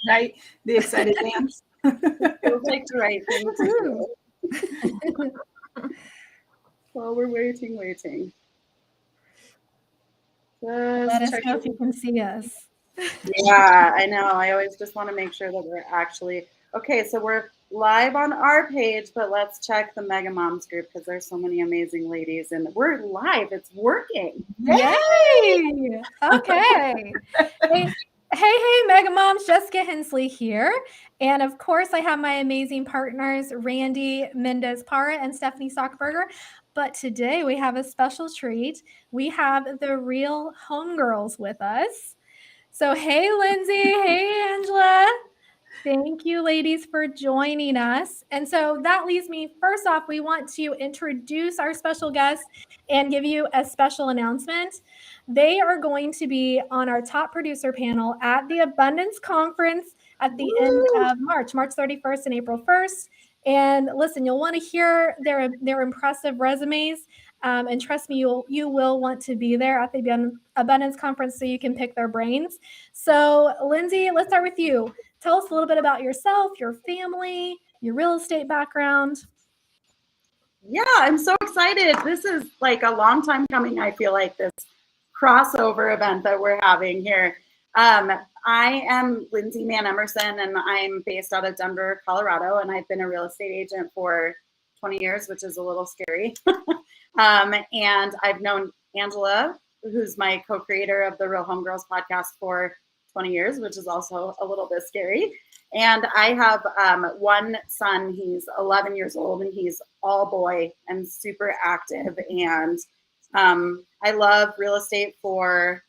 right? The excited dance. Feels like the right thing to do. Well, we're waiting. Let us know if you can see us. Yeah, I know. I always just want to make sure that we're actually okay. So we're live on our page, but let's check the Mega Moms group because there's so many amazing ladies, and we're live. It's working. Yay! Okay. Hey, Mega Moms, Jessica Hensley here. And of course, I have my amazing partners, Randy Mendez-Parra and Stephanie Stockberger. But today we have a special treat. We have the real homegirls with us. So, hey, Lindsay. Hey, Angela. Thank you, ladies, for joining us. And so that leaves me, first off, we want to introduce our special guests and give you a special announcement. They are going to be on our top producer panel at the Abundance Conference at the end of March 31st and April 1st. And listen, you'll want to hear their impressive resumes. And trust me, you will want to be there at the Abundance Conference so you can pick their brains. So, Lindsay, let's start with you. Tell us a little bit about yourself, your family, your real estate background. Yeah, I'm so excited. This is like a long time coming, I feel like, this crossover event that we're having here. I am Lindsay Mann Emerson, and I'm based out of Denver, Colorado, and I've been a real estate agent for 20 years, which is a little scary. And I've known Angela, who's my co-creator of the Real Homegirls podcast, for 20 years, which is also a little bit scary. And I have one son. He's 11 years old, and he's all boy and super active. And I love real estate for,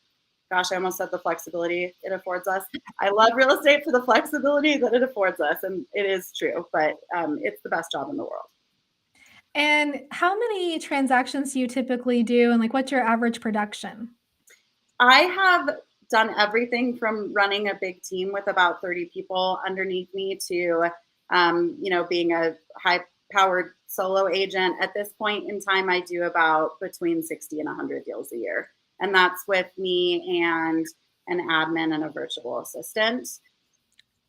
gosh, I almost said the flexibility it affords us. I love real estate for the flexibility that it affords us. And it is true, but it's the best job in the world. And how many transactions do you typically do? And like, what's your average production? I have done everything from running a big team with about 30 people underneath me to, being a high-powered solo agent. At this point in time, I do about between 60 and 100 deals a year. And that's with me and an admin and a virtual assistant.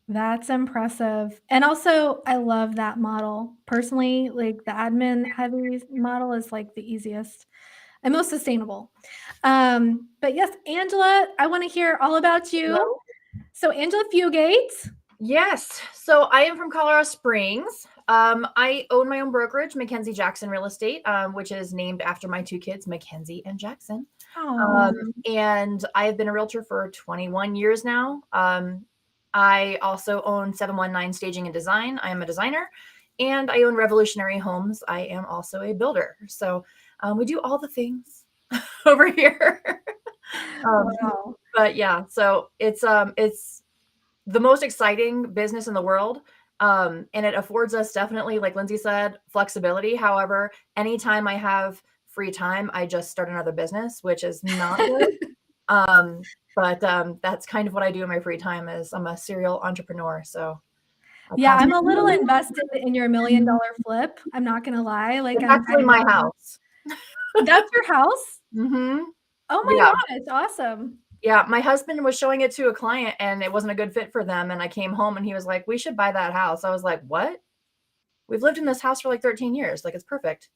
That's impressive. And also, I love that model. Personally, like the admin heavy model is like the easiest and most sustainable. But yes, Angela, I want to hear all about you. Hello? So Angela Fugate. Yes. So I am from Colorado Springs. I own my own brokerage, Mackenzie Jackson Real Estate, which is named after my two kids, Mackenzie and Jackson. And I've been a realtor for 21 years now. I also own 719 Staging and Design. I am a designer, and I own Revolutionary Homes. I am also a builder. So we do all the things over here. Wow. But yeah, so it's the most exciting business in the world. And it affords us definitely, like Lindsay said, flexibility. However, anytime I have free time, I just start another business, which is not good. But that's kind of what I do in my free time. Is I'm a serial entrepreneur. So yeah, I'm a little invested in your $1 million flip. I'm not gonna lie. Like, it's actually my house. That's your house? Mm-hmm. Oh my gosh, awesome. Yeah, my husband was showing it to a client and it wasn't a good fit for them. And I came home and he was like, "We should buy that house." I was like, "What? We've lived in this house for like 13 years. Like, it's perfect."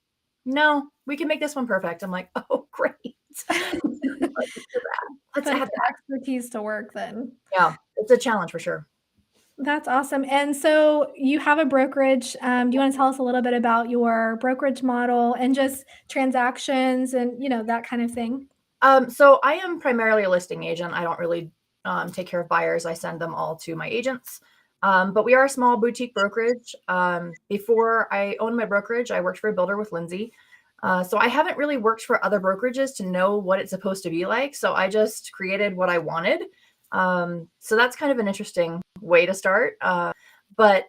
"No, we can make this one perfect." I'm like, "Oh, great." Let's add the expertise to work then. Yeah, it's a challenge for sure. That's awesome. And so you have a brokerage. Do you want to tell us a little bit about your brokerage model and just transactions and, that kind of thing? So I am primarily a listing agent. I don't really take care of buyers. I send them all to my agents. But we are a small boutique brokerage. Before I owned my brokerage, I worked for a builder with Lindsay. So I haven't really worked for other brokerages to know what it's supposed to be like. So I just created what I wanted. So that's kind of an interesting way to start. But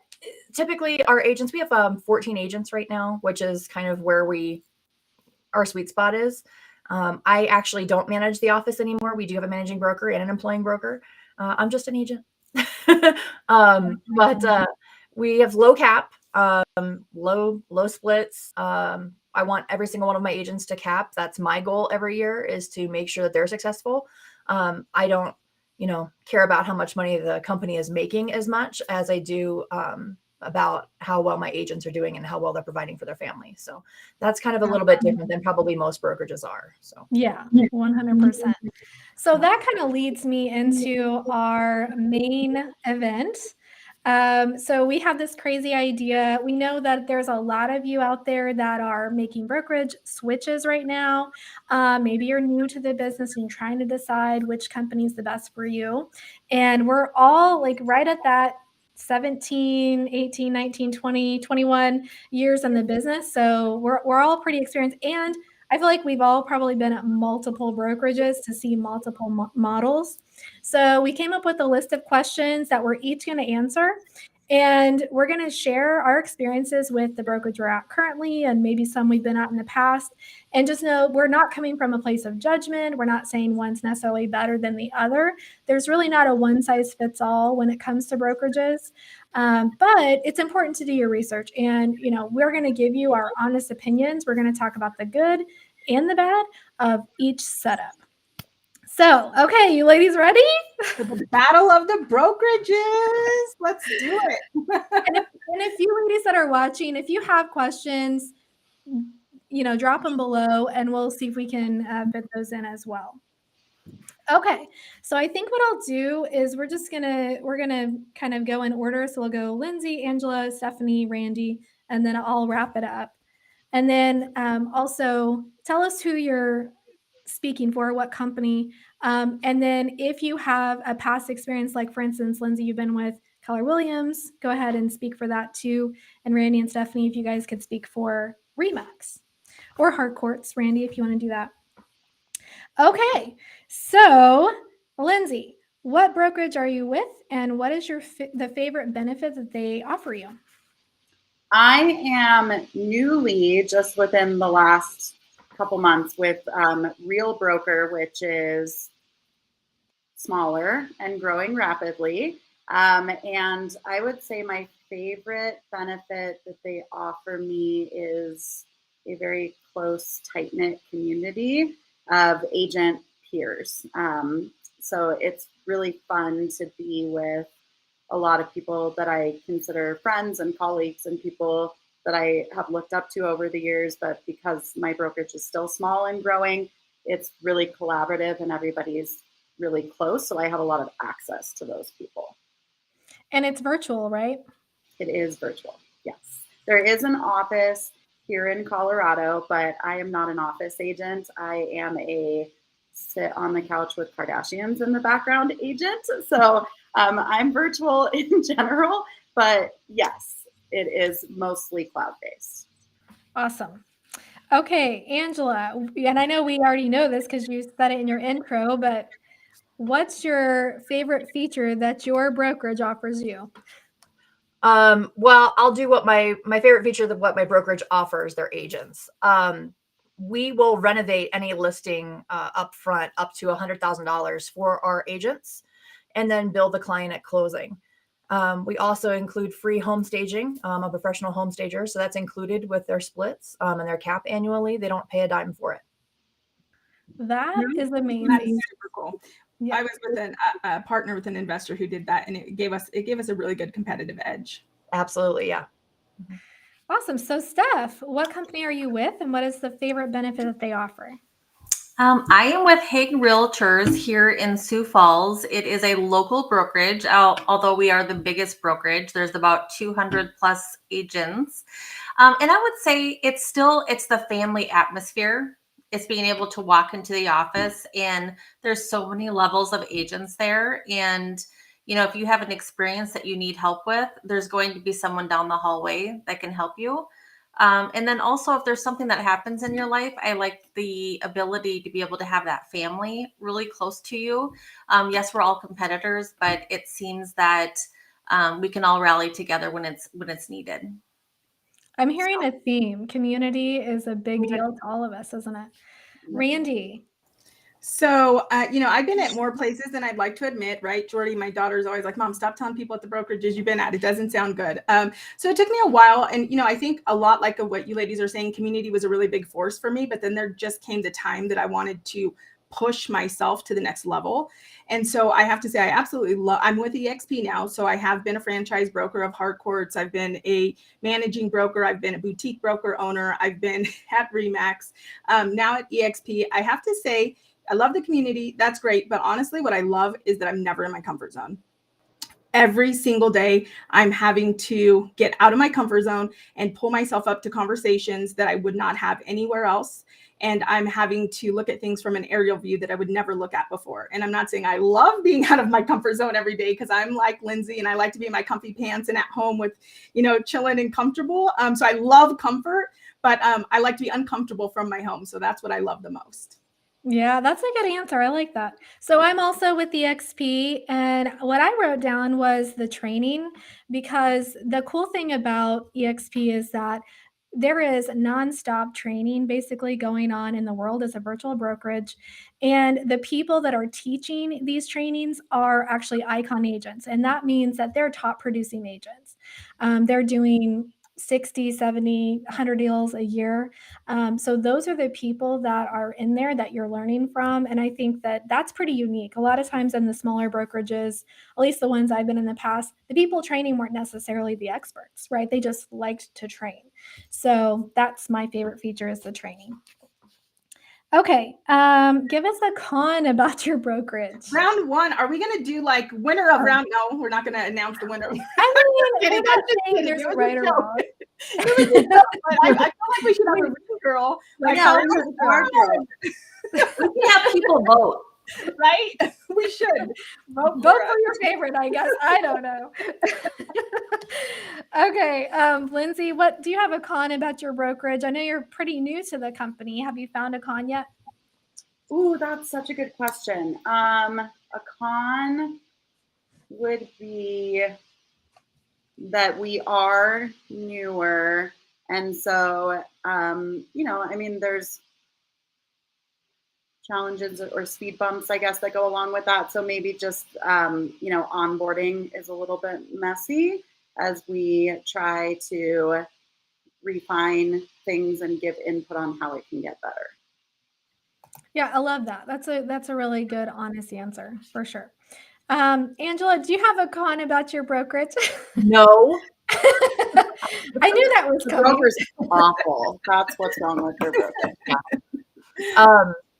typically our agents, we have 14 agents right now, which is kind of where our sweet spot is. I actually don't manage the office anymore. We do have a managing broker and an employing broker. I'm just an agent. But we have low cap, low splits. I want every single one of my agents to cap. That's my goal every year, is to make sure that they're successful. I don't care about how much money the company is making as much as I do about how well my agents are doing and how well they're providing for their family. So that's kind of a little bit different than probably most brokerages are. So yeah, 100%. So that kind of leads me into our main event. So we have this crazy idea. We know that there's a lot of you out there that are making brokerage switches right now. Maybe you're new to the business and you're trying to decide which company is the best for you. And we're all like right at that 17, 18, 19, 20, 21 years in the business. So we're all pretty experienced. And I feel like we've all probably been at multiple brokerages to see multiple models. So we came up with a list of questions that we're each going to answer. And we're going to share our experiences with the brokerage we're at currently and maybe some we've been at in the past. And just know we're not coming from a place of judgment. We're not saying one's necessarily better than the other. There's really not a one size fits all when it comes to brokerages. But it's important to do your research. And, we're going to give you our honest opinions. We're going to talk about the good and the bad of each setup. So, okay, you ladies ready? For the battle of the brokerages. Let's do it. And if you ladies that are watching, if you have questions, drop them below and we'll see if we can fit those in as well. Okay, so I think what I'll do is we're gonna kind of go in order. So we'll go Lindsay, Angela, Stephanie, Randy, and then I'll wrap it up. And then also tell us who you're speaking for, what company. And then if you have a past experience, like for instance, Lindsay, you've been with Keller Williams, go ahead and speak for that too. And Randy and Stephanie, if you guys could speak for Remax or Harcourts, Randy, if you want to do that. Okay, so Lindsay, what brokerage are you with and what is the favorite benefit that they offer you? I am newly, just within the last couple months, with Real Broker, which is smaller and growing rapidly. And I would say my favorite benefit that they offer me is a very close, tight-knit community of agent peers. So it's really fun to be with a lot of people that I consider friends and colleagues and people that I have looked up to over the years. But because my brokerage is still small and growing, it's really collaborative and everybody's really close. So I have a lot of access to those people. And it's virtual, right? It is virtual, yes. There is an office here in Colorado, but I am not an office agent. I am a sit on the couch with Kardashians in the background agent. So I'm virtual in general, but yes, it is mostly cloud-based. Awesome. Okay, Angela, and I know we already know this because you said it in your intro, but what's your favorite feature that your brokerage offers you? Well, I'll do what my favorite feature of what my brokerage offers their agents. We will renovate any listing up front up to $100,000 for our agents and then bill the client at closing. We also include free home staging, a professional home stager. So that's included with their splits and their cap annually. They don't pay a dime for it. That is amazing. That is super cool. Yeah. I was with a partner with an investor who did that, and it gave us a really good competitive edge. Absolutely, yeah. Awesome. So Steph, what company are you with and what is the favorite benefit that they offer? I am with Hague Realtors here in Sioux Falls. It is a local brokerage, although we are the biggest brokerage. There's about 200 plus agents. And I would say it's the family atmosphere. It's being able to walk into the office and there's so many levels of agents there. And, if you have an experience that you need help with, there's going to be someone down the hallway that can help you. And then also if there's something that happens in your life, I like the ability to be able to have that family really close to you. Yes, we're all competitors, but it seems that we can all rally together when it's needed. I'm hearing a theme. Community is a big deal to all of us, isn't it? Randy. So, I've been at more places than I'd like to admit, right? Jordy, my daughter's always like, Mom, stop telling people at the brokerages you've been at. It doesn't sound good. So it took me a while. And, I think a lot like what you ladies are saying, community was a really big force for me. But then there just came the time that I wanted to push myself to the next level. And so I have to say, I absolutely love, I'm with EXP now. So I have been a franchise broker of Harcourts. I've been a managing broker. I've been a boutique broker owner. I've been at Remax. Now at EXP, I have to say, I love the community. That's great. But honestly, what I love is that I'm never in my comfort zone. Every single day, I'm having to get out of my comfort zone and pull myself up to conversations that I would not have anywhere else. And I'm having to look at things from an aerial view that I would never look at before. And I'm not saying I love being out of my comfort zone every day, because I'm like Lindsay and I like to be in my comfy pants and at home with, chilling and comfortable. So I love comfort, but I like to be uncomfortable from my home. So that's what I love the most. Yeah, that's a good answer. I like that. So I'm also with the XP, and what I wrote down was the training, because the cool thing about EXP is that there is nonstop training basically going on in the world as a virtual brokerage. And the people that are teaching these trainings are actually icon agents. And that means that they're top producing agents. They're doing 60, 70, 100 deals a year. So those are the people that are in there that you're learning from. And I think that that's pretty unique. A lot of times in the smaller brokerages, at least the ones I've been in the past, the people training weren't necessarily the experts, right? They just liked to train. So that's my favorite feature, is the training. Okay, give us a con about your brokerage. Round one, are we going to do like winner of round? No, we're not going to announce the winner. I mean, we're not saying there's a right or wrong. But I feel like we should have a real girl. Like, Yeah, We can have people vote. right? We should vote for your favorite, I guess. I don't know. Okay, Lindsay, what do you have a con about your brokerage? I know you're pretty new to the company. Have you found a con yet? Ooh, that's such a good question. A con would be that we are newer, and so there's challenges or speed bumps, I guess, that go along with that. So maybe just onboarding is a little bit messy as we try to refine things and give input on how it can get better. Yeah, I love that. That's a really good, honest answer for sure. Angela, do you have a con about your brokerage? No. I knew that was coming. Broker's awful. That's what's wrong with your brokerage.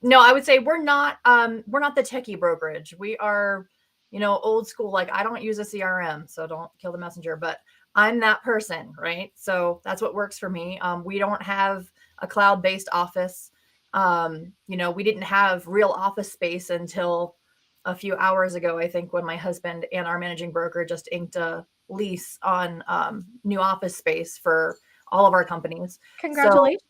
No, I would say we're not the techie brokerage. We are, old school. Like, I don't use a CRM, so don't kill the messenger, but I'm that person, right? So that's what works for me. We don't have a cloud-based office. We didn't have real office space until a few hours ago, I think, when my husband and our managing broker just inked a lease on new office space for all of our companies. Congratulations.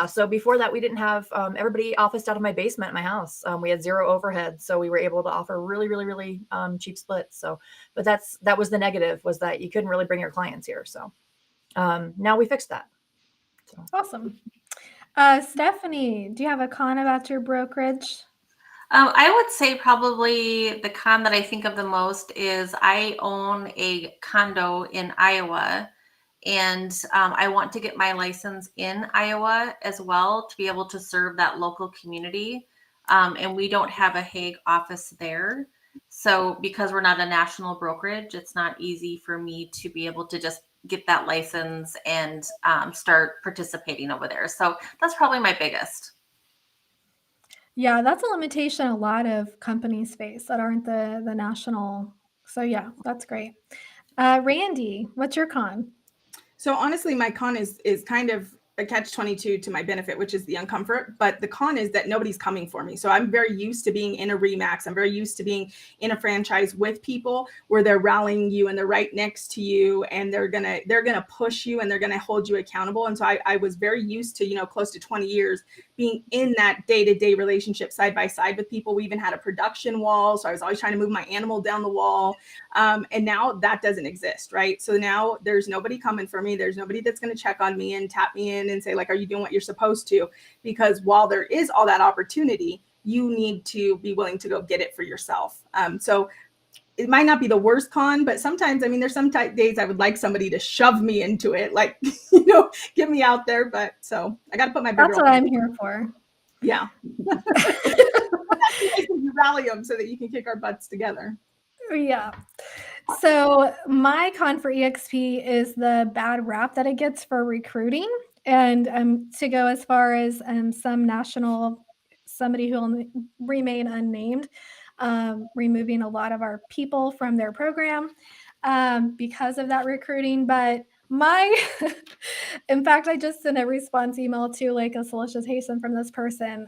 So before that, we didn't have everybody officed out of my basement at my house. We had zero overhead, so we were able to offer really, really, really cheap splits. So, but that was the negative, was that you couldn't really bring your clients here. So now we fixed that. So. Awesome. Stephanie, do you have a con about your brokerage? I would say probably the con that I think of the most is I own a condo in Iowa, and I want to get my license in Iowa as well to be able to serve that local community. And we don't have a Hague office there. So because we're not a national brokerage, it's not easy for me to be able to just get that license and start participating over there. So that's probably my biggest. Yeah, that's a limitation a lot of companies face that aren't the national. So yeah, that's great. Randy, what's your con? So honestly, my con is kind of a catch-22 to my benefit, which is the uncomfort. But the con is that nobody's coming for me. So I'm very used to being in a Remax. I'm very used to being in a franchise with people where they're rallying you and they're right next to you, and they're gonna push you and they're gonna hold you accountable. And so I was very used to, close to 20 years being in that day-to-day relationship side by side with people. We even had a production wall. So I was always trying to move my animal down the wall. And now that doesn't exist, right? So now there's nobody coming for me. There's nobody that's going to check on me and tap me in and say, like, are you doing what you're supposed to? Because while there is all that opportunity, you need to be willing to go get it for yourself. So it might not be the worst con, but sometimes, there's some days I would like somebody to shove me into it, like, get me out there. But so I got to put my bigger. That's what I'm here for. Yeah. You rally them so that you can kick our butts together. Yeah. So my con for EXP is the bad rap that it gets for recruiting, and to go as far as somebody who will remain unnamed, removing a lot of our people from their program because of that recruiting. But in fact, I just sent a response email to like a solicitation from this person.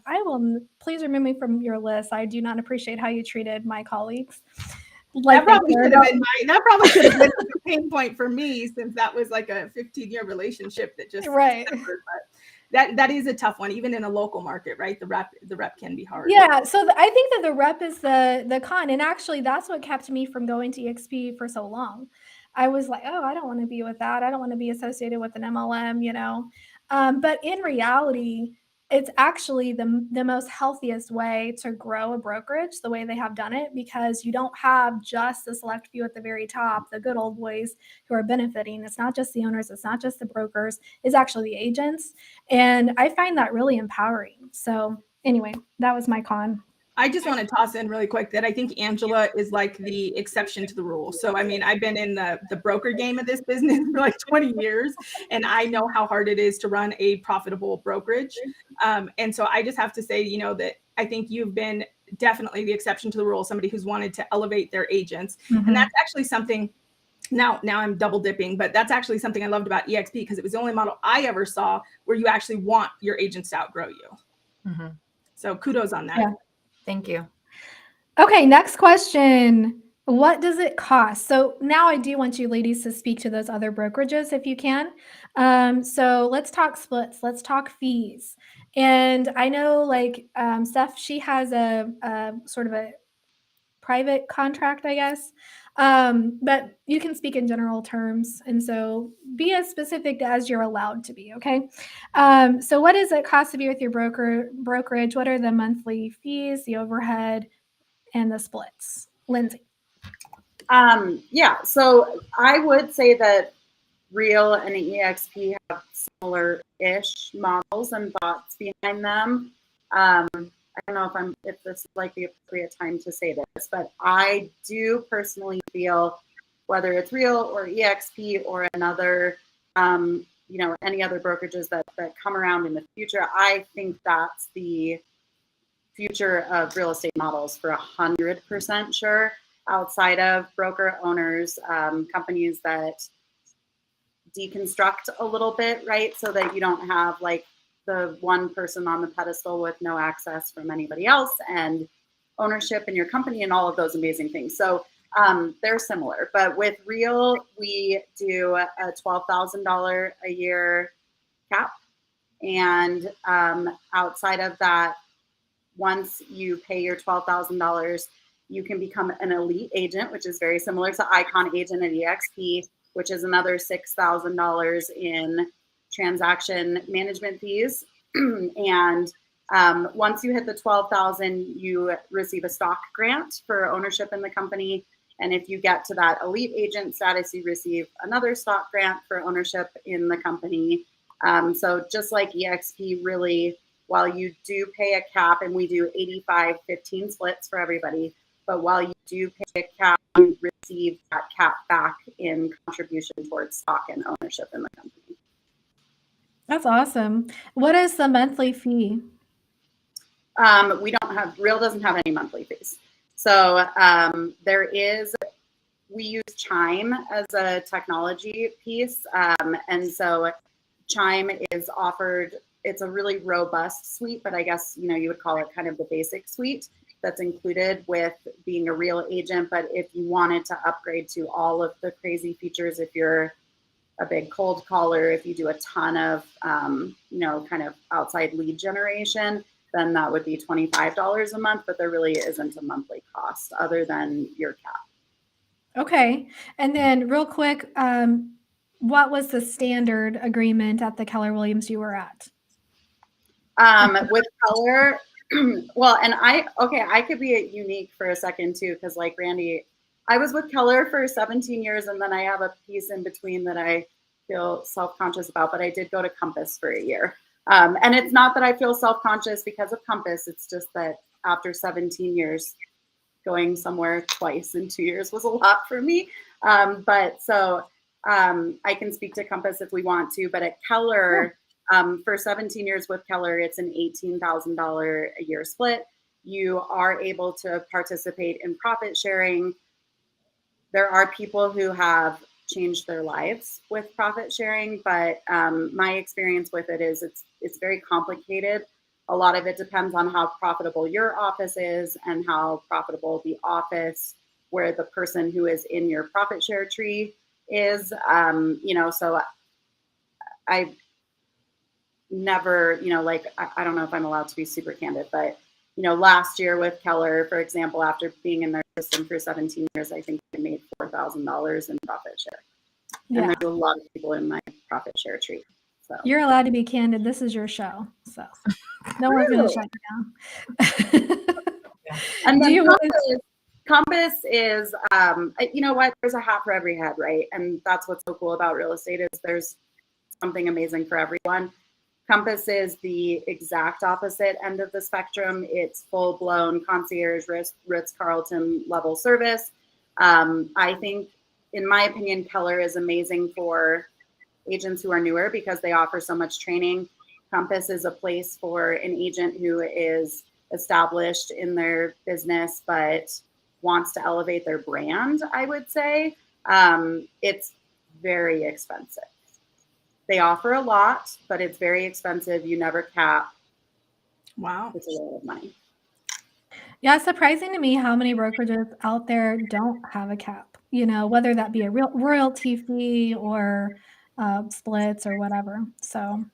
Please remove me from your list. I do not appreciate how you treated my colleagues. That probably should have been a pain point for me, since that was like a 15-year relationship that just right. Severed, but that is a tough one, even in a local market, right? The rep can be hard. Yeah, so I think that the rep is the con, and actually that's what kept me from going to EXP for so long. I was like, oh, I don't want to be with that. I don't want to be associated with an MLM, you know. But in reality, it's actually the most healthiest way to grow a brokerage, the way they have done it, because you don't have just the select few at the very top, the good old boys who are benefiting. It's not just the owners, it's not just the brokers, it's actually the agents. And I find that really empowering. So anyway, that was my con. I just want to toss in really quick that I think Angela is like the exception to the rule. So, I mean, I've been in the broker game of this business for like 20 years, and I know how hard it is to run a profitable brokerage. And so I just have to say, you know, that I think you've been definitely the exception to the rule, somebody who's wanted to elevate their agents. Mm-hmm. And that's actually something, now I'm double dipping, but that's actually something I loved about EXP, because it was the only model I ever saw where you actually want your agents to outgrow you. Mm-hmm. So kudos on that. Yeah. Thank you. Okay, next question. What does it cost? So now I do want you ladies to speak to those other brokerages if you can. So let's talk splits. Let's talk fees. And I know like Steph, she has a sort of a private contract, I guess. But you can speak in general terms. And so be as specific as you're allowed to be, okay? So what does it cost to be with your brokerage? What are the monthly fees, the overhead, and the splits? Lindsay. Yeah, so I would say that Real and EXP have similar-ish models and thoughts behind them. I don't know if this is like the appropriate time to say this, but I do personally feel, whether it's Real or EXP or another, you know, any other brokerages that come around in the future, I think that's the future of real estate models for 100% sure. Outside of broker owners, companies that deconstruct a little bit, right? So that you don't have like the one person on the pedestal with no access from anybody else, and ownership in your company and all of those amazing things. So they're similar, but with Real, we do a $12,000 a year cap. And outside of that, once you pay your $12,000, you can become an elite agent, which is very similar to Icon Agent at EXP, which is another $6,000 in transaction management fees. And once you hit the $12,000, you receive a stock grant for ownership in the company. And if you get to that elite agent status, you receive another stock grant for ownership in the company. So just like EXP, really, while you do pay a cap, and we do 85-15 splits for everybody, but while you do pay a cap, you receive that cap back in contribution towards stock and ownership in the company. That's awesome. What is the monthly fee? Real doesn't have any monthly fees. So we use Chime as a technology piece. And so Chime is offered, it's a really robust suite, but I guess, you know, you would call it kind of the basic suite that's included with being a Real agent. But if you wanted to upgrade to all of the crazy features, if you're a big cold caller, if you do a ton of, you know, kind of outside lead generation, then that would be $25 a month, but there really isn't a monthly cost other than your cap. Okay. And then real quick, what was the standard agreement at the Keller Williams you were at? With Keller, well, and I could be unique for a second too, because like Randy, I was with Keller for 17 years, and then I have a piece in between that I feel self-conscious about, but I did go to Compass for a year. And it's not that I feel self-conscious because of Compass, it's just that after 17 years, going somewhere twice in 2 years was a lot for me. But so I can speak to Compass if we want to, but at Keller, for 17 years with Keller, it's an $18,000 a year split. You are able to participate in profit sharing. There are people who have changed their lives with profit sharing, but my experience with it is it's very complicated. A lot of it depends on how profitable your office is and how profitable the office where the person who is in your profit share tree is. So I never, like, I don't know if I'm allowed to be super candid, but last year with Keller, for example, after being in their system for 17 years, I think I made $4,000 in profit share. Yeah. And there's a lot of people in my profit share tree. So You're allowed to be candid. This is your show. So no one's going to shut you down. and Do then you Compass is, you know what? There's a hat for every head, right? And that's what's so cool about real estate is there's something amazing for everyone. Compass is the exact opposite end of the spectrum. It's full-blown concierge Ritz-Carlton level service. I think, in my opinion, Keller is amazing for agents who are newer because they offer so much training. Compass is a place for an agent who is established in their business but wants to elevate their brand, I would say. It's very expensive. They offer a lot, but it's very expensive. You never cap. Wow. It's a lot of money. Yeah, it's surprising to me how many brokerages out there don't have a cap, whether that be a real royalty fee or splits or whatever. So,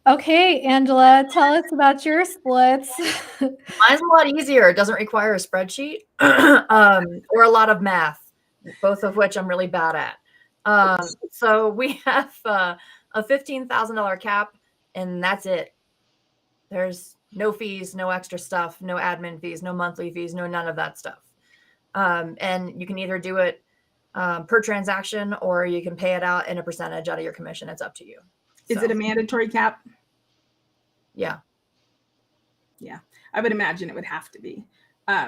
okay, Angela, tell us about your splits. Mine's a lot easier. It doesn't require a spreadsheet or a lot of math, both of which I'm really bad at. So we have a $15,000 cap, and that's it. There's no fees, no extra stuff, no admin fees, no monthly fees, no none of that stuff. And you can either do it per transaction or you can pay it out in a percentage out of your commission. It's up to you. Is it a mandatory cap? Yeah. Yeah, I would imagine it would have to be,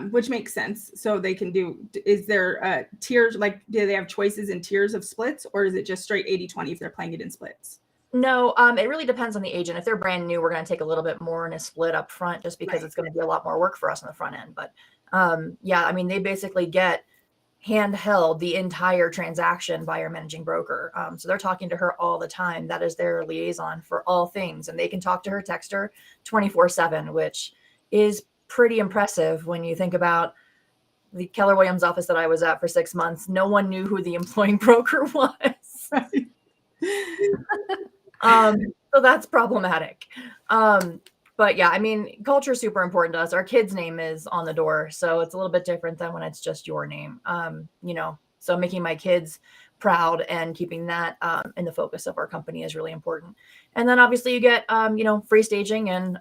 which makes sense. So they can is there tiers, like do they have choices in tiers of splits, or is it just straight 80-20 if they're playing it in splits? No, it really depends on the agent. If they're brand new, we're going to take a little bit more in a split up front just because it's going to be a lot more work for us on the front end. But yeah, I mean, they basically get handheld the entire transaction by our managing broker. So they're talking to her all the time. That is their liaison for all things. And they can talk to her, text her 24/7, which is pretty impressive when you think about the Keller Williams office that I was at for 6 months. No one knew who the employing broker was. So that's problematic. But yeah, I mean, culture is super important to us. Our kid's name is on the door. So it's a little bit different than when it's just your name, so making my kids proud and keeping that in the focus of our company is really important. And then obviously you get, free staging and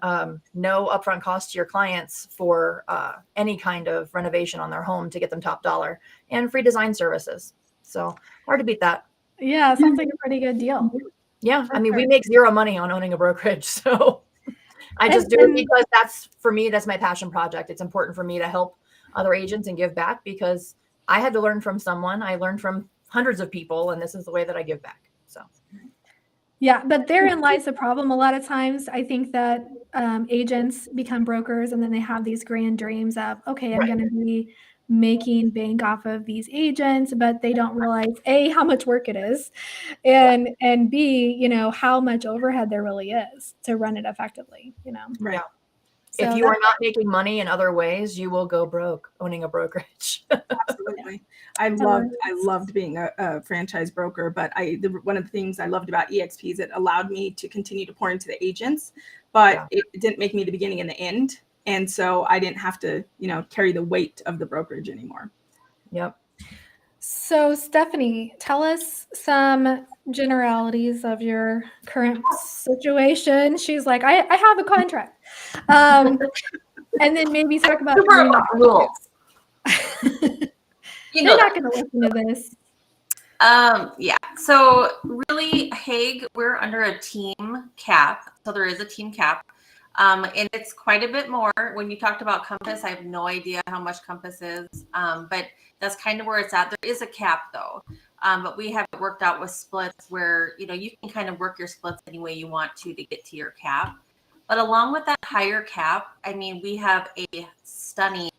no upfront cost to your clients for any kind of renovation on their home to get them top dollar, and free design services. So hard to beat that. Yeah, sounds like a pretty good deal. Yeah. I mean, we make zero money on owning a brokerage. So I just do it because that's my passion project. It's important for me to help other agents and give back because I had to learn from someone. I learned from hundreds of people, and this is the way that I give back. So. Yeah, but therein lies the problem. A lot of times I think that agents become brokers and then they have these grand dreams of, okay, I'm going to be making bank off of these agents, but they don't realize A, how much work it is, and B, how much overhead there really is to run it effectively, Right. Yeah. So if you are not making money in other ways, you will go broke owning a brokerage. Absolutely. I loved being a franchise broker, but one of the things I loved about EXP is it allowed me to continue to pour into the agents, but it didn't make me the beginning and the end. And so I didn't have to, carry the weight of the brokerage anymore. Yep. So Stephanie, tell us some generalities of your current situation. She's like, I have a contract. And then maybe talk about rules. They're not going to listen to this. Yeah. So really, Hague, we're under a team cap. So there is a team cap. And it's quite a bit more. When you talked about Compass, I have no idea how much Compass is, but that's kind of where it's at. There is a cap though, but we have it worked out with splits where, you know, you can kind of work your splits any way you want to get to your cap. But along with that higher cap, I mean, we have a stunning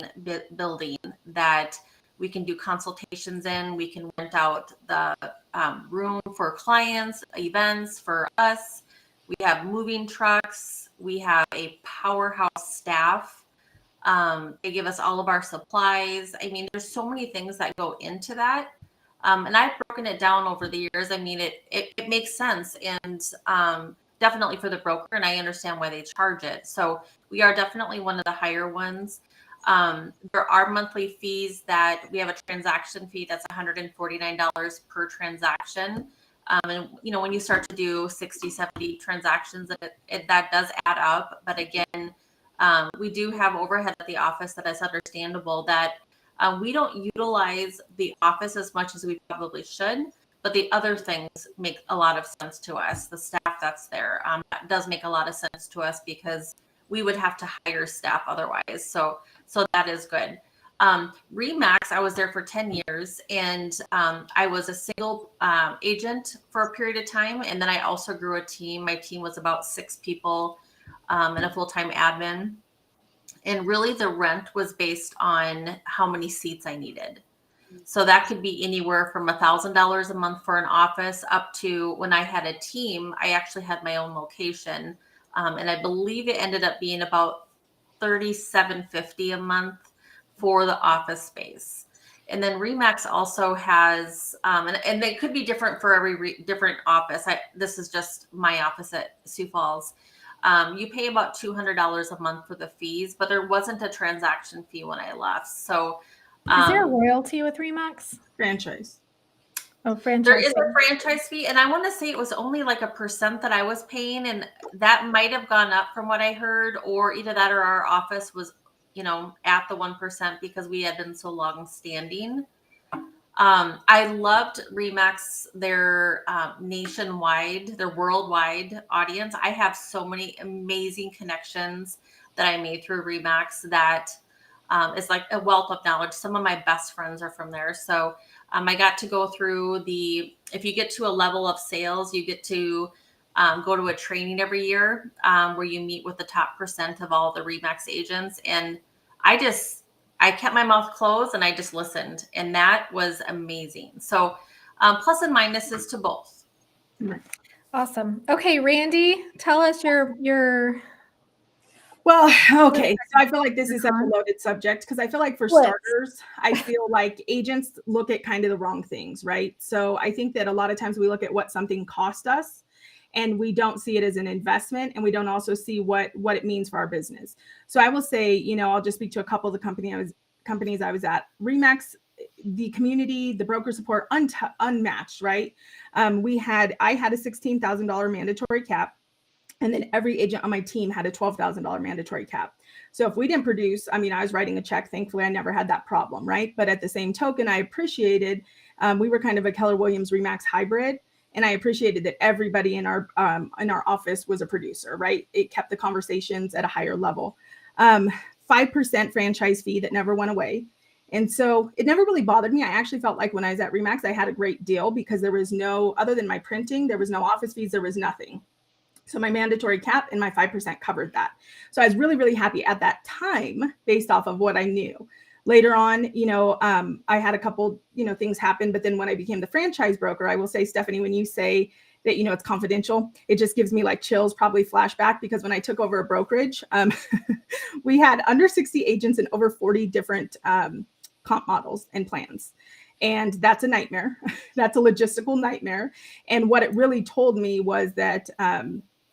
building that we can do consultations in. We can rent out the room for clients, events for us. We have moving trucks. We have a powerhouse staff. They give us all of our supplies. I mean, there's so many things that go into that. And I've broken it down over the years. I mean, it makes sense. And definitely for the broker, and I understand why they charge it. So we are definitely one of the higher ones. There are monthly fees that we have a transaction fee that's $149 per transaction. And, you know, when you start to do 60, 70 transactions, that does add up. But again, we do have overhead at the office that is understandable that we don't utilize the office as much as we probably should. But the other things make a lot of sense to us. The staff that's there, that does make a lot of sense to us because we would have to hire staff otherwise. So that is good. Remax, I was there for 10 years and I was a single agent for a period of time. And then I also grew a team. My team was about 6 people and a full-time admin. And really the rent was based on how many seats I needed. So that could be anywhere from $1,000 a month for an office up to when I had a team, I actually had my own location. And I believe it ended up being about $3,750 a month for the office space. And then Remax also has, and they could be different for every different office. This is just my office at Sioux Falls. You pay about $200 a month for the fees, but there wasn't a transaction fee when I left. So is there a royalty with Remax? Franchise. Oh, franchise. There is a franchise fee, and I want to say it was only like 1% that I was paying, and that might have gone up from what I heard, or either that or our office was, you know, at the 1% because we had been so long standing. I loved Remax, their nationwide, their worldwide audience. I have so many amazing connections that I made through Remax that is like a wealth of knowledge. Some of my best friends are from there. So I got to go through if you get to a level of sales, you get to go to a training every year where you meet with the top % of all the Remax agents. And I kept my mouth closed and I just listened. And that was amazing. So plus and minuses to both. Awesome. Okay, Randy, tell us your Well, okay. So I feel like this is such a loaded subject because I feel like for starters, I feel like agents look at kind of the wrong things, right? So I think that a lot of times we look at what something cost us and we don't see it as an investment, and we don't also see what it means for our business. So I will say, you know, I'll just speak to a couple of the companies I was at. Remax, the community, the broker support, unmatched, right? I had a $16,000 mandatory cap. And then every agent on my team had a $12,000 mandatory cap. So if we didn't produce, I mean, I was writing a check. Thankfully, I never had that problem, right? But at the same token, I appreciated, we were kind of a Keller Williams Remax hybrid. And I appreciated that everybody in our office was a producer, right? It kept the conversations at a higher level. 5% franchise fee that never went away. And so it never really bothered me. I actually felt like when I was at Remax, I had a great deal because there was other than my printing, there was no office fees, there was nothing. So my mandatory cap and my 5% covered that. So I was really, really happy at that time based off of what I knew. Later on, you know, I had a couple, you know, things happen. But then when I became the franchise broker, I will say, Stephanie, when you say that, you know, it's confidential, it just gives me like chills, probably flashback, because when I took over a brokerage, we had under 60 agents and over 40 different comp models and plans. And that's a nightmare. That's a logistical nightmare. And what it really told me was that,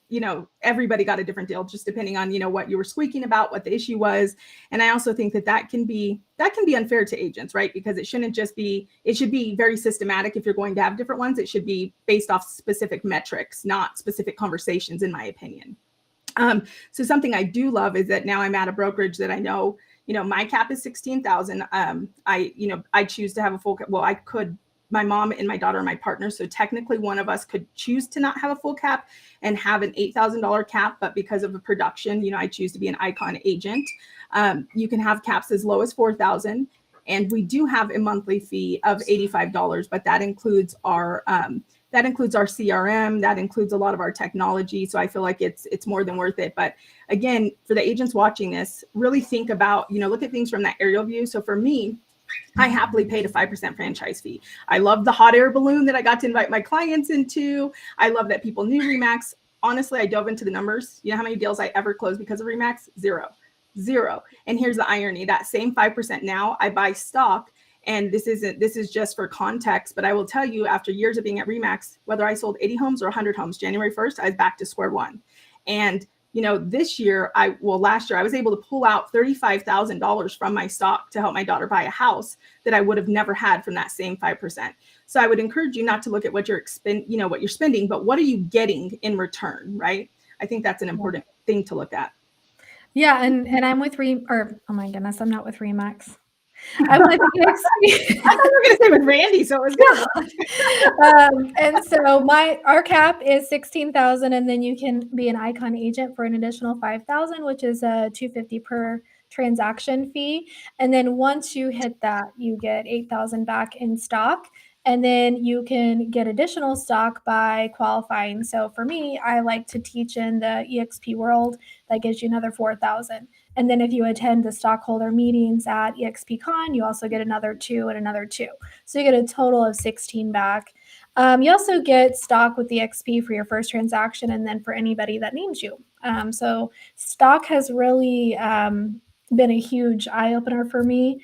you know, everybody got a different deal, just depending on, you know, what you were squeaking about, what the issue was. And I also think that can be unfair to agents, right? Because it shouldn't just be, it should be very systematic. If you're going to have different ones, it should be based off specific metrics, not specific conversations, in my opinion. So something I do love is that now I'm at a brokerage that I know, you know, my cap is 16,000. I choose to have a full cap. Well, I could my mom and my daughter are my partners. So technically one of us could choose to not have a full cap and have an $8,000 cap. But because of the production, I choose to be an icon agent. You can have caps as low as $4,000. And we do have a monthly fee of $85, but that includes our CRM, that includes a lot of our technology. So I feel like it's more than worth it. But again, for the agents watching this, really think about, look at things from that aerial view. So for me, I happily paid a 5% franchise fee. I love the hot air balloon that I got to invite my clients into. I love that people knew Remax. Honestly, I dove into the numbers. You know how many deals I ever closed because of Remax? Zero. And here's the irony, that same 5% now I buy stock. And this is just for context, but I will tell you, after years of being at Remax, whether I sold 80 homes or 100 homes, January 1st, I was back to square one. And last year I was able to pull out $35,000 from my stock to help my daughter buy a house that I would have never had from that same 5%. So I would encourage you not to look at what you're spending, but what are you getting in return, right? I think that's an important thing to look at. Yeah, and I'm with oh my goodness, I'm not with Remax. I'm with EXP. I thought you were going to say with Randy, so it was good. And so our cap is $16,000, and then you can be an icon agent for an additional $5,000, which is a $250 per transaction fee. And then once you hit that, you get $8,000 back in stock. And then you can get additional stock by qualifying. So for me, I like to teach in the EXP world. That gives you another $4,000. And then if you attend the stockholder meetings at EXPCon, you also get another 2 and another 2. So you get a total of 16 back. You also get stock with the EXP for your first transaction, and then for anybody that names you. So stock has really been a huge eye-opener for me.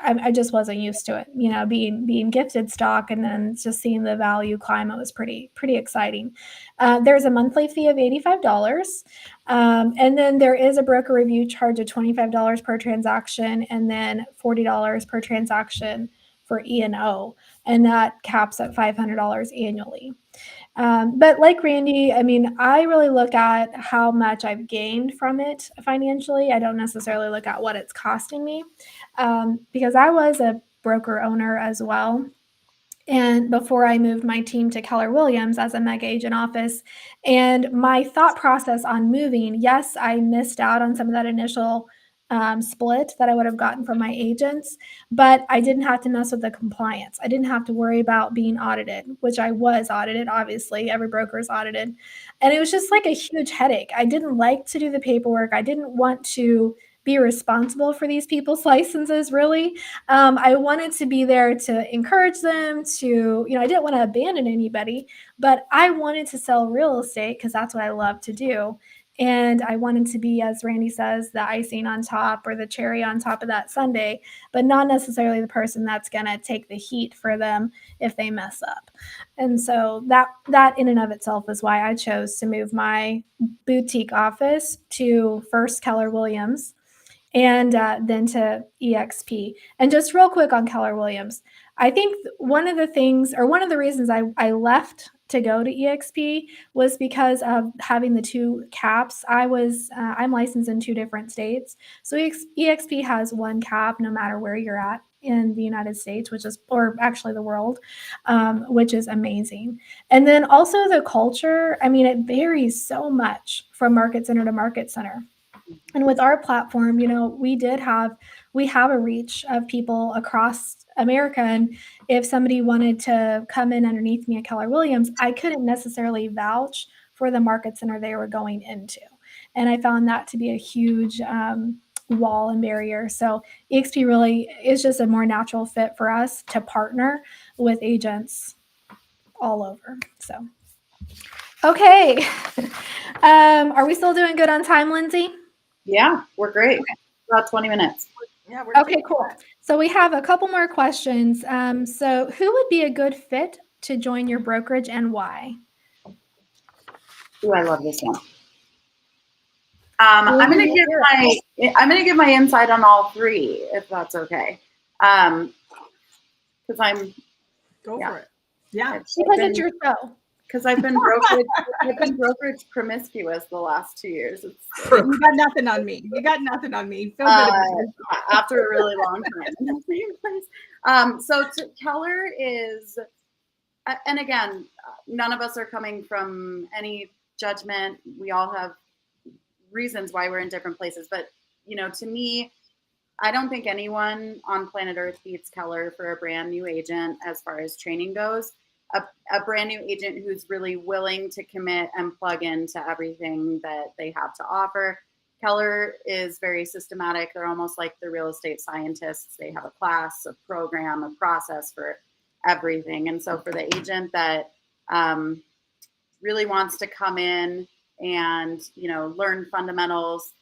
I just wasn't used to it, being gifted stock and then just seeing the value climb. It was pretty exciting. There's a monthly fee of $85. And then there is a broker review charge of $25 per transaction, and then $40 per transaction for E&O. And that caps at $500 annually. But like Randy, I really look at how much I've gained from it financially. I don't necessarily look at what it's costing me, because I was a broker owner as well. And before I moved my team to Keller Williams as a mega agent office, and my thought process on moving, yes, I missed out on some of that initial split that I would have gotten from my agents, but I didn't have to mess with the compliance. I didn't have to worry about being audited, which I was audited. Obviously, every broker is audited. And it was just like a huge headache. I didn't like to do the paperwork. I didn't want to be responsible for these people's licenses, really. I wanted to be there to encourage them to, I didn't want to abandon anybody, but I wanted to sell real estate because that's what I love to do. And I wanted to be, as Randy says, the icing on top or the cherry on top of that sundae, but not necessarily the person that's going to take the heat for them if they mess up. And so that in and of itself is why I chose to move my boutique office to first Keller Williams and then to EXP. And just real quick on Keller Williams, I think one of the reasons I left to go to EXP was because of having the 2 caps. I'm licensed in 2 different states. So EXP has 1 cap no matter where you're at in the United States, or actually the world, which is amazing. And then also the culture, it varies so much from market center to market center. And with our platform, we have a reach of people across America. And if somebody wanted to come in underneath me at Keller Williams, I couldn't necessarily vouch for the market center they were going into. And I found that to be a huge wall and barrier. So EXP really is just a more natural fit for us to partner with agents all over. So, okay. Are we still doing good on time, Lindsay? Yeah, we're great. Okay. About 20 minutes. Yeah, Okay, cool. So we have a couple more questions. So who would be a good fit to join your brokerage and why? Ooh, I love this one. I'm gonna give my insight on all 3, if that's okay. Because Go for it. Yeah. Because it's your show. Because I've been brokerage promiscuous the last 2 years. You got nothing on me. You got nothing on me. Feel good about yourself. After a really long time in the same place. So Keller is, and again, none of us are coming from any judgment. We all have reasons why we're in different places. But, to me, I don't think anyone on planet Earth beats Keller for a brand new agent as far as training goes. A brand new agent who's really willing to commit and plug into everything that they have to offer. Keller is very systematic. They're almost like the real estate scientists. They have a class, a program, a process for everything. And so for the agent that really wants to come in and, learn fundamentals,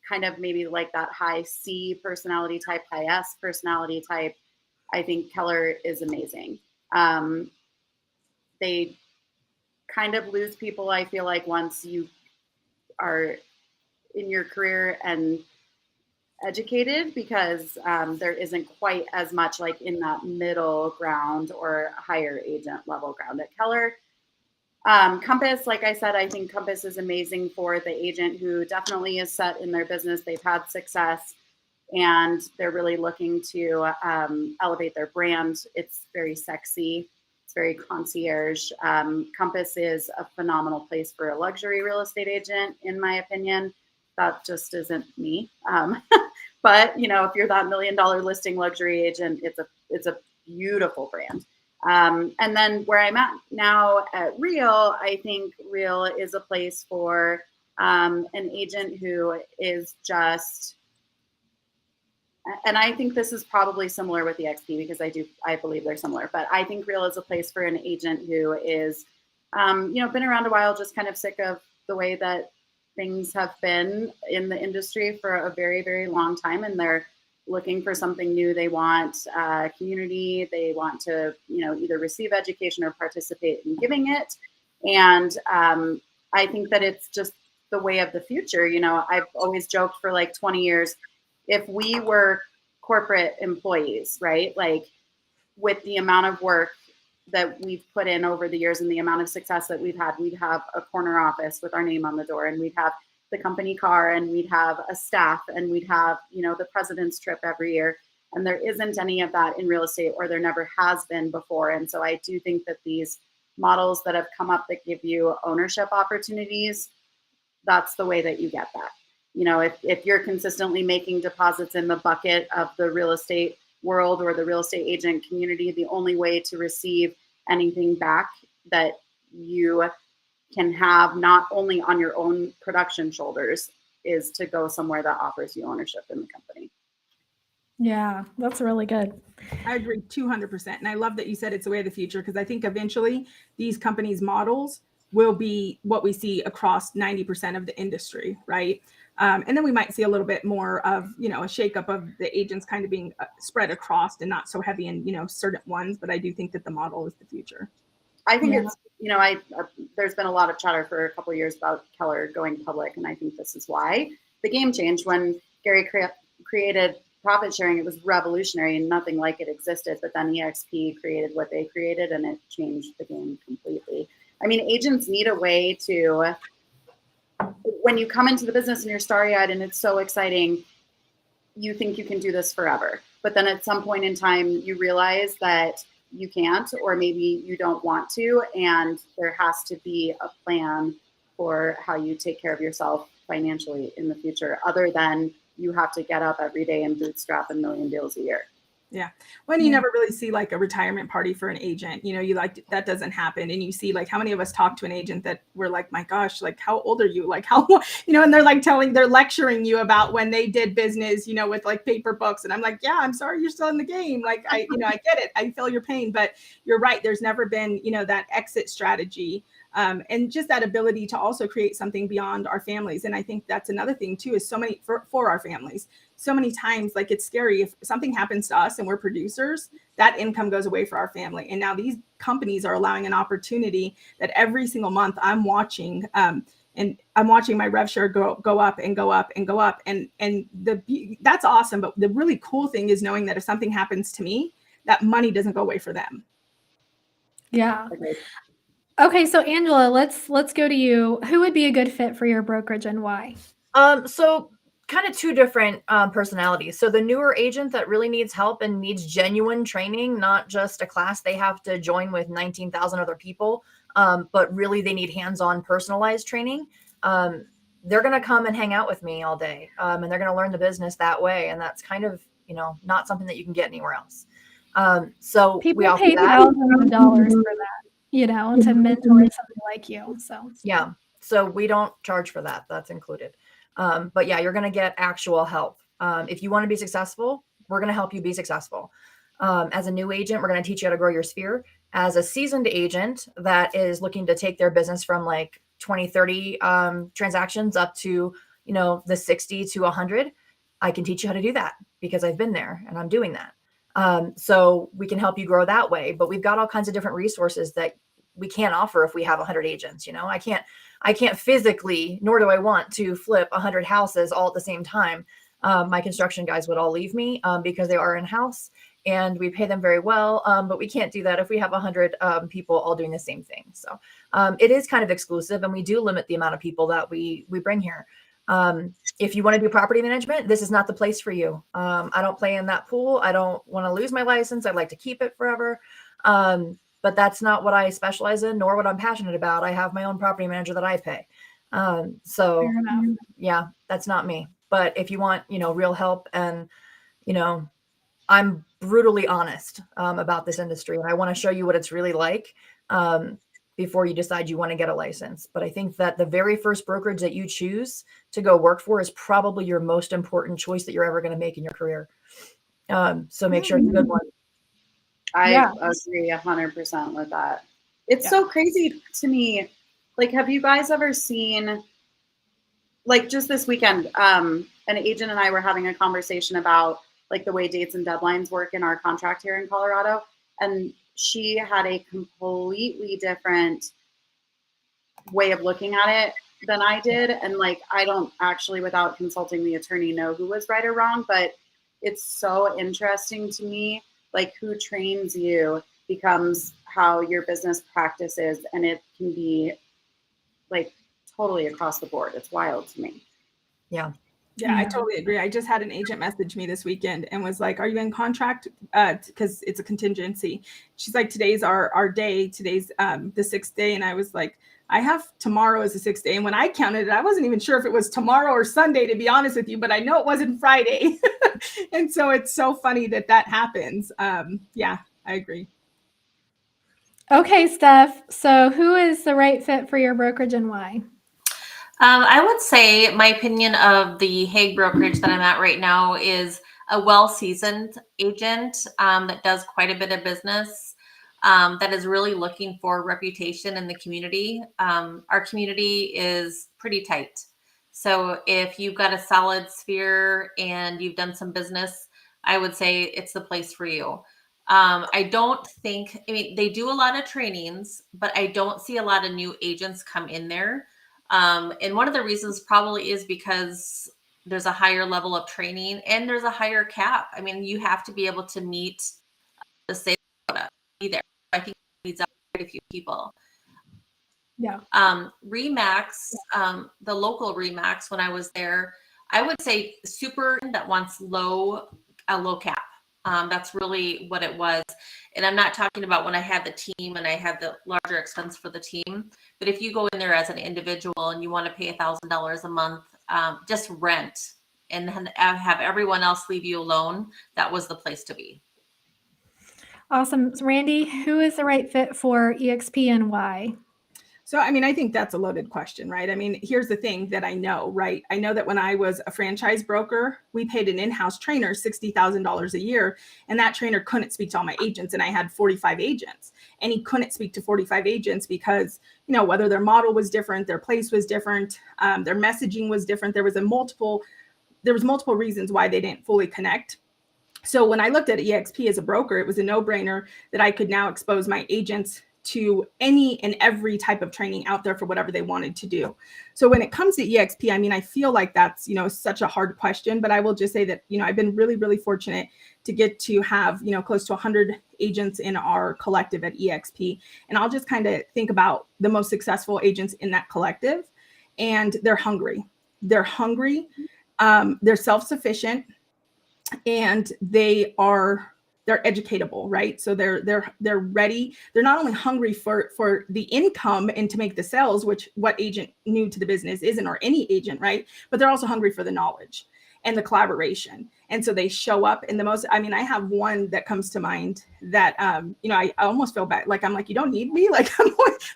kind of maybe like that high C personality type, high S personality type, I think Keller is amazing. They kind of lose people, I feel like, once you are in your career and educated, because there isn't quite as much like in that middle ground or higher agent level ground at Keller. Compass, like I said, I think Compass is amazing for the agent who definitely is set in their business. They've had success and they're really looking to elevate their brand. It's very sexy. It's very concierge. Compass is a phenomenal place for a luxury real estate agent, in my opinion. That just isn't me. But if you're that $1 million listing luxury agent, it's a beautiful brand. And then where I'm at now at Real, I think Real is a place for an agent who is just, and I think this is probably similar with the XP because I believe they're similar, but I think Real is a place for an agent who is, been around a while, just kind of sick of the way that things have been in the industry for a very, very long time. And they're looking for something new. They want community. They want to, either receive education or participate in giving it. And I think that it's just the way of the future. I've always joked for like 20 years, if we were corporate employees, right? Like with the amount of work that we've put in over the years and the amount of success that we've had, we'd have a corner office with our name on the door, and we'd have the company car, and we'd have a staff, and we'd have, the president's trip every year. And there isn't any of that in real estate, or there never has been before. And so I do think that these models that have come up that give you ownership opportunities, that's the way that you get that. If you're consistently making deposits in the bucket of the real estate world or the real estate agent community, the only way to receive anything back that you can have not only on your own production shoulders is to go somewhere that offers you ownership in the company. Yeah, that's really good. I agree 200%. And I love that you said it's the way of the future, because I think eventually these companies' models will be what we see across 90% of the industry, right? And then we might see a little bit more of, a shakeup of the agents kind of being spread across and not so heavy in, certain ones. But I do think that the model is the future. I think it's, there's been a lot of chatter for a couple of years about Keller going public. And I think this is why the game changed when Gary created profit sharing. It was revolutionary and nothing like it existed. But then EXP created what they created, and it changed the game completely. I mean, agents need a way to, when you come into the business and you're starry-eyed and it's so exciting, you think you can do this forever. But then at some point in time, you realize that you can't, or maybe you don't want to, and there has to be a plan for how you take care of yourself financially in the future, other than you have to get up every day and bootstrap 1 million deals a year. Yeah. When you never really see like a retirement party for an agent, you like that doesn't happen. And you see like how many of us talk to an agent that we're like, my gosh, like how old are you? Like how, and they're like they're lecturing you about when they did business, with like paper books. And I'm like, yeah, I'm sorry, you're still in the game. Like I get it. I feel your pain, but you're right. There's never been, that exit strategy. And just that ability to also create something beyond our families. And I think that's another thing too, is so many for our families. So many times, like it's scary if something happens to us and we're producers, that income goes away for our family. And now these companies are allowing an opportunity that every single month I'm watching, and I'm watching my rev share go up and go up and go up. And that's awesome. But the really cool thing is knowing that if something happens to me, that money doesn't go away for them. Yeah. Okay, so Angela, let's go to you. Who would be a good fit for your brokerage and why? So kind of two different personalities. So the newer agent that really needs help and needs genuine training, not just a class they have to join with 19,000 other people, but really they need hands-on personalized training. They're going to come and hang out with me all day, and they're going to learn the business that way. And that's kind of, not something that you can get anywhere else. So People we offer pay that. thousands of dollars for that, to mentor somebody like you. So Yeah. So we don't charge for that. That's included. But yeah, you're going to get actual help. If you want to be successful, we're going to help you be successful. As a new agent, we're going to teach you how to grow your sphere. As a seasoned agent that is looking to take their business from like 20, 30 transactions up to, the 60 to 100, I can teach you how to do that because I've been there and I'm doing that. So we can help you grow that way. But we've got all kinds of different resources that we can't offer if we have 100 agents. I can't physically, nor do I want to flip 100 houses all at the same time. My construction guys would all leave me because they are in-house and we pay them very well. But we can't do that if we have 100 people all doing the same thing. So it is kind of exclusive, and we do limit the amount of people that we bring here. If you want to do property management, this is not the place for you. I don't play in that pool. I don't want to lose my license. I'd like to keep it forever. But that's not what I specialize in, nor what I'm passionate about. I have my own property manager that I pay. So yeah, that's not me. But if you want, real help and, I'm brutally honest about this industry, and I want to show you what it's really like before you decide you want to get a license. But I think that the very first brokerage that you choose to go work for is probably your most important choice that you're ever going to make in your career. So make sure it's a good one. I agree 100% with that. It's so crazy to me. Like, have you guys ever seen, like, just this weekend, an agent and I were having a conversation about like the way dates and deadlines work in our contract here in Colorado. And she had a completely different way of looking at it than I did. And like, I don't actually, without consulting the attorney, know who was right or wrong, but it's so interesting to me. Like, who trains you becomes how your business practices, and it can be like totally across the board. It's wild to me. Yeah. Yeah, I totally agree. I just had an agent message me this weekend and was like, "Are you in contract?" Because it's a contingency. She's like, "Today's our day. Today's the sixth day," and I was like, "I have tomorrow as the sixth day." And when I counted it, I wasn't even sure if it was tomorrow or Sunday, to be honest with you. But I know it wasn't Friday, and so it's so funny that happens. Yeah, I agree. okay, Steph. So who is the right fit for your brokerage and why? I would say my opinion of the Hague brokerage that I'm at right now is a well-seasoned agent that does quite a bit of business, that is really looking for reputation in the community. Our community is pretty tight. So if you've got a solid sphere and you've done some business, I would say it's the place for you. I mean, they do a lot of trainings, but I don't see a lot of new agents come in there. And one of the reasons probably is because there's a higher level of training and there's a higher cap. I mean, you have to be able to meet the sales quota there. I think it needs quite a few people. Yeah. Remax, the local Remax, when I was there, I would say super that wants a low cap. That's really what it was. And I'm not talking about when I had the team and I had the larger expense for the team. But if you go in there as an individual and you want to pay $1,000 a month, just rent and have everyone else leave you alone, that was the place to be. Awesome. So Randy, who is the right fit for EXP and why? So, I mean, I think that's a loaded question, right? I mean, here's the thing that I know, right? I know that when I was a franchise broker, we paid an in-house trainer $60,000 a year, and that trainer couldn't speak to all my agents, and I had 45 agents, and he couldn't speak to 45 agents because, whether their model was different, their place was different, their messaging was different. There was multiple reasons why they didn't fully connect. So when I looked at EXP as a broker, it was a no-brainer that I could now expose my agents to any and every type of training out there for whatever they wanted to do. So when it comes to EXP, I mean, I feel like that's, you know, such a hard question, but I will just say that, you know, I've been really, really fortunate to get to have, you know, close to 100 agents in our collective at EXP. And I'll just kind of think about the most successful agents in that collective, and they're hungry. They're hungry. They're self-sufficient, and they're educatable, right? So they're ready. They're not only hungry for the income and to make the sales, which what agent new to the business isn't, or any agent, right? But they're also hungry for the knowledge and the collaboration. And so they show up in the most, I mean, I have one that comes to mind that, you know, I almost feel bad. Like, I'm like, you don't need me. Like,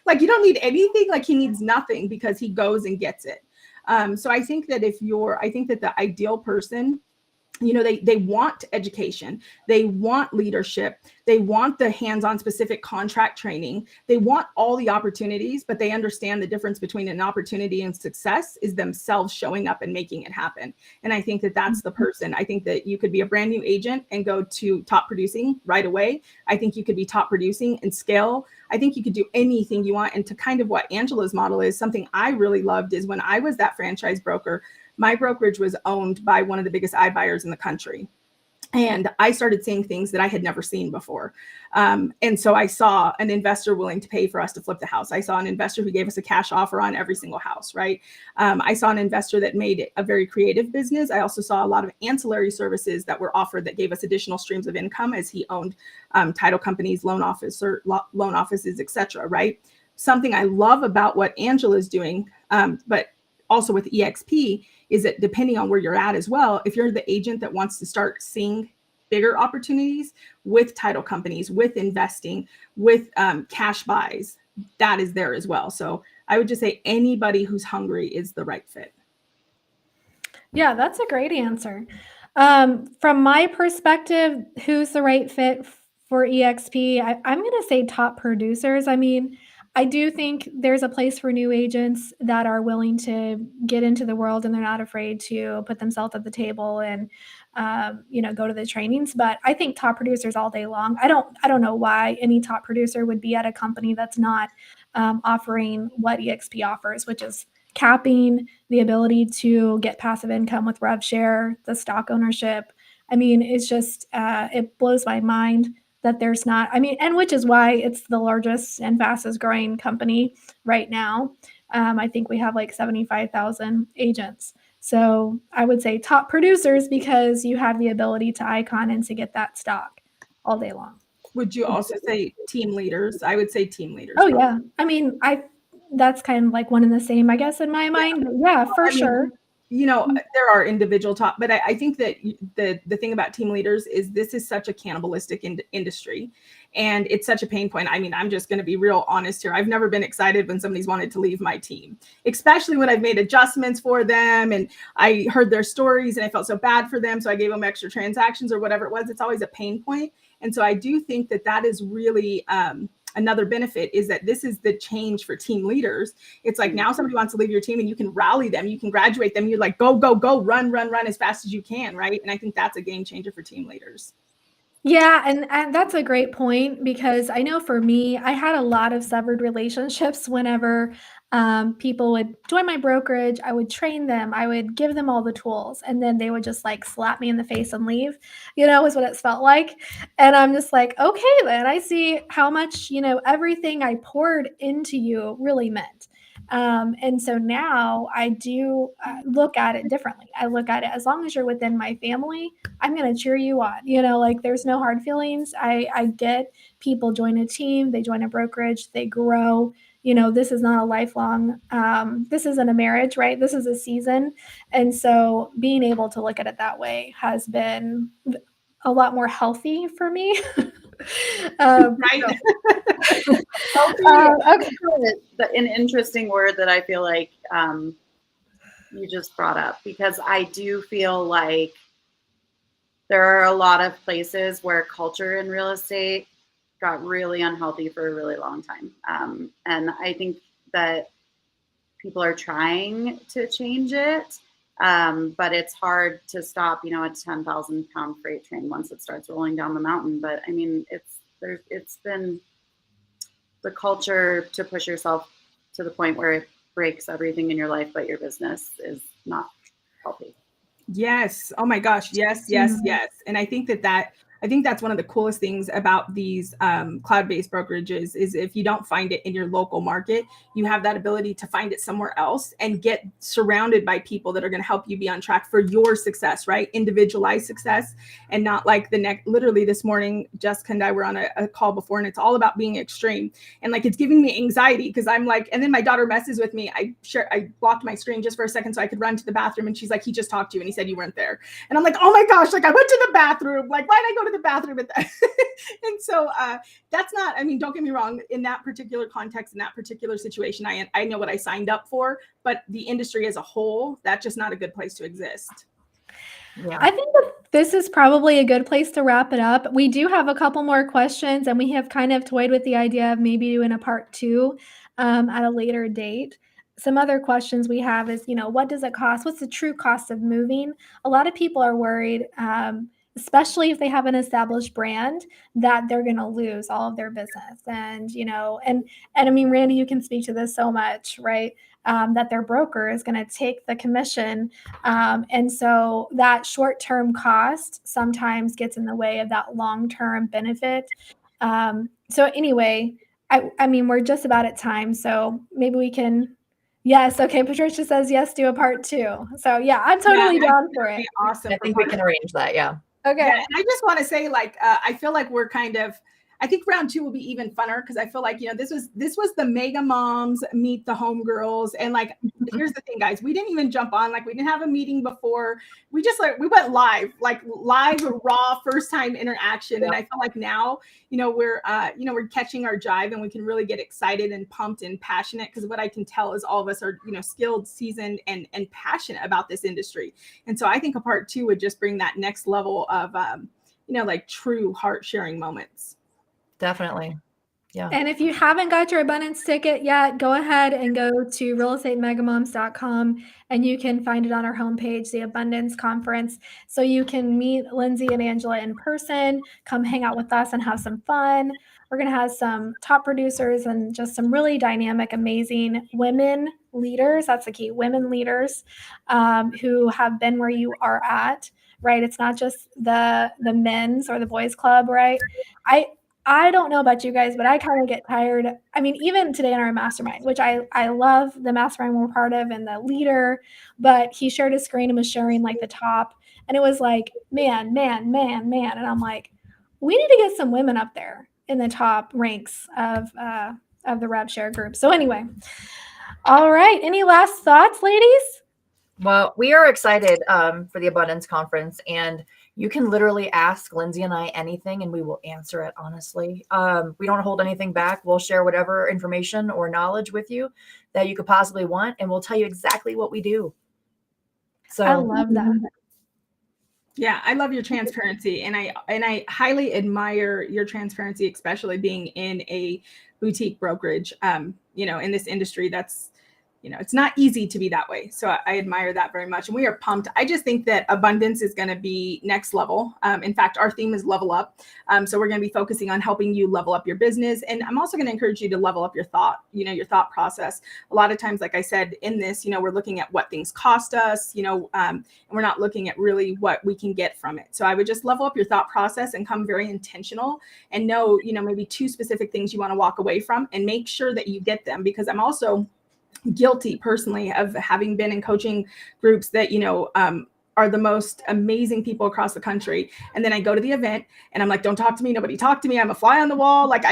like, you don't need anything. Like, he needs nothing because he goes and gets it. So I think that I think that the ideal person, you know, they want education, they want leadership, they want the hands-on specific contract training, they want all the opportunities, but they understand the difference between an opportunity and success is themselves showing up and making it happen. And I think that that's the person. I think that you could be a brand new agent and go to top producing right away. I think you could be top producing and scale. I think you could do anything you want. And to kind of what Angela's model is, something I really loved is when I was that franchise broker, my brokerage was owned by one of the biggest iBuyers in the country. And I started seeing things that I had never seen before. And so I saw an investor willing to pay for us to flip the house. I saw an investor who gave us a cash offer on every single house, right? I saw an investor that made it a very creative business. I also saw a lot of ancillary services that were offered that gave us additional streams of income, as he owned title companies, loan offices, et cetera, right? Something I love about what Angela's doing, but also with EXP, is that depending on where you're at as well, if you're the agent that wants to start seeing bigger opportunities with title companies, with investing, with cash buys, that is there as well. So I would just say anybody who's hungry is the right fit. Yeah, that's a great answer. From my perspective, who's the right fit for EXP? I'm going to say top producers. I mean, I do think there's a place for new agents that are willing to get into the world and they're not afraid to put themselves at the table and, you know, go to the trainings. But I think top producers all day long. I don't know why any top producer would be at a company that's not offering what EXP offers, which is capping, the ability to get passive income with rev share, the stock ownership. I mean, it's just, it blows my mind that there's not, I mean, and which is why it's the largest and fastest growing company right now. I think we have like 75,000 agents. So I would say top producers because you have the ability to icon and to get that stock all day long. Would you also say team leaders? I would say team leaders. Oh, yeah. I mean, that's kind of like one and the same, I guess, in my mind. But yeah, for sure. You know, there are individual top, but I think that the thing about team leaders is this is such a cannibalistic industry, and it's such a pain point. I mean, I'm just going to be real honest here. I've never been excited when somebody's wanted to leave my team, especially when I've made adjustments for them and I heard their stories and I felt so bad for them. So I gave them extra transactions or whatever it was. It's always a pain point. And so I do think that that is really, another benefit is that this is the change for team leaders. It's like now somebody wants to leave your team and you can rally them, you can graduate them. You're like, go, run as fast as you can, right? And I think that's a game changer for team leaders. Yeah, and that's a great point because I know for me, I had a lot of severed relationships whenever people would join my brokerage. I would train them, I would give them all the tools, and then they would just like slap me in the face and leave, you know, is what it felt like. And I'm just like, okay, then I see how much, you know, everything I poured into you really meant. And so now I do look at it differently. I look at it as long as you're within my family, I'm going to cheer you on. You know, like there's no hard feelings. I get people join a team, they join a brokerage, they grow. You know, this is not a lifelong, this isn't a marriage, right? This is a season. And so being able to look at it that way has been a lot more healthy for me. Right. Okay. An interesting word that I feel like you just brought up, because I do feel like there are a lot of places where culture in real estate got really unhealthy for a really long time. And I think that people are trying to change it, but it's hard to stop, you know, a 10,000 pound freight train once it starts rolling down the mountain. But I mean, it's been the culture to push yourself to the point where it breaks everything in your life but your business is not healthy. Yes. Oh my gosh. Yes, yes, yes. And I think I think that's one of the coolest things about these cloud-based brokerages is if you don't find it in your local market, you have that ability to find it somewhere else and get surrounded by people that are going to help you be on track for your success, right? Individualized success, and not like literally this morning, Jessica and I were on a call before, and it's all about being extreme. And like, it's giving me anxiety because I'm like, and then my daughter messes with me. I blocked my screen just for a second so I could run to the bathroom. And she's like, he just talked to you and he said you weren't there. And I'm like, oh my gosh, like I went to the bathroom. Like, why did I go to the bathroom at that? And so that's not, I mean, don't get me wrong, in that particular context, in that particular situation, I know what I signed up for, but the industry as a whole, that's just not a good place to exist. Yeah. I think that this is probably a good place to wrap it up. We do have a couple more questions, and we have kind of toyed with the idea of maybe doing a part 2 at a later date. Some other questions we have is, what does it cost? What's the true cost of moving? A lot of people are worried, especially if they have an established brand, that they're going to lose all of their business. And, and I mean, Randy, you can speak to this so much, right? That their broker is going to take the commission. And so that short-term cost sometimes gets in the way of that long-term benefit. So anyway, I mean, we're just about at time. So maybe we can, yes. Okay. Patricia says, yes, do a part 2. So yeah, I'm totally down for it. Awesome. I think we can arrange that. Yeah. Okay. Yeah, and I just want to say, like, I feel like we're I think round 2 will be even funner because I feel like, this was the mega moms meet the homegirls. And like, here's the thing, guys, we didn't even jump on, like, we didn't have a meeting before. We just we went live raw first time interaction. Yeah. And I feel like now, we're catching our jive and we can really get excited and pumped and passionate because what I can tell is all of us are, skilled, seasoned, and passionate about this industry. And so I think a part 2 would just bring that next level of, like true heart sharing moments. Definitely. Yeah. And if you haven't got your abundance ticket yet, go ahead and go to realestatemegamoms.com and you can find it on our homepage, the Abundance Conference. So you can meet Lindsay and Angela in person, come hang out with us and have some fun. We're going to have some top producers and just some really dynamic, amazing women leaders. That's the key, women leaders who have been where you are at, right? It's not just the men's or the boys club, right? I don't know about you guys, but I kind of get tired. I mean, even today in our mastermind, which I love the mastermind we're part of and the leader, but he shared his screen and was sharing like the top. And it was like, man. And I'm like, we need to get some women up there in the top ranks of the Rev Share group. So anyway, all right. Any last thoughts, ladies? Well, we are excited for the Abundance Conference, and you can literally ask Lindsay and I anything and we will answer it honestly. We don't hold anything back. We'll share whatever information or knowledge with you that you could possibly want, and we'll tell you exactly what we do. So I love that. Yeah, I love your transparency, and I highly admire your transparency, especially being in a boutique brokerage. In this industry, that's it's not easy to be that way. So I admire that very much. And we are pumped. I just think that abundance is going to be next level. In fact, our theme is level up. So we're going to be focusing on helping you level up your business. And I'm also going to encourage you to level up your thought, your thought process. A lot of times, like I said, in this, we're looking at what things cost us, and we're not looking at really what we can get from it. So I would just level up your thought process and come very intentional and know, maybe 2 specific things you want to walk away from and make sure that you get them, because I'm also guilty personally of having been in coaching groups that, are the most amazing people across the country. And then I go to the event and I'm like, don't talk to me. Nobody talk to me. I'm a fly on the wall. Like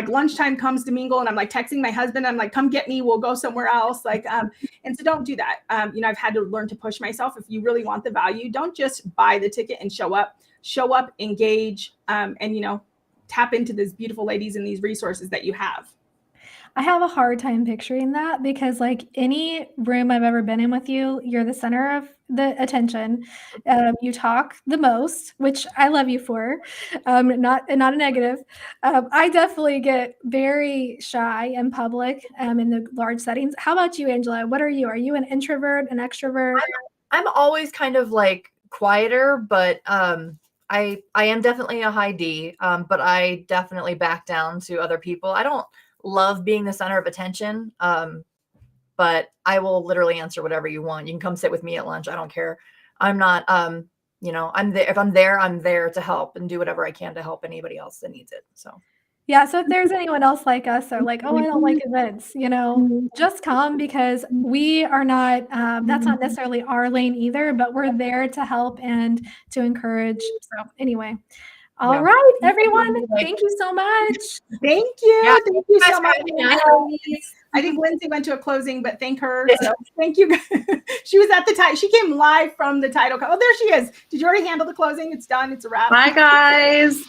lunchtime comes to mingle and I'm like texting my husband. I'm like, come get me. We'll go somewhere else. And so don't do that. I've had to learn to push myself. If you really want the value, don't just buy the ticket and show up, engage, and tap into these beautiful ladies and these resources that you have. I have a hard time picturing that because like any room I've ever been in with you, you're the center of the attention. You talk the most, which I love you for, not a negative. I definitely get very shy in public in the large settings. How about you, Angela? What are you? Are you an introvert, an extrovert? I'm always kind of like quieter, but I am definitely a high D, but I definitely back down to other people. I don't love being the center of attention. But I will literally answer whatever you want. You can come sit with me at lunch. I don't care. I'm not, you know, I'm there. If I'm there to help and do whatever I can to help anybody else that needs it. So. Yeah, so if there's anyone else like us or like, oh, I don't like events, you know, just come, because we are not, that's not necessarily our lane either, but we're there to help and to encourage. So anyway, all right, everyone, thank you so much. Thank you. Yeah, Thank you so for much. having us. I think Lindsay went to a closing, but thank her. So thank you. She was at the time. She came live from the title. Oh, there she is. Did you already handle the closing? It's done. It's a wrap. Bye, guys.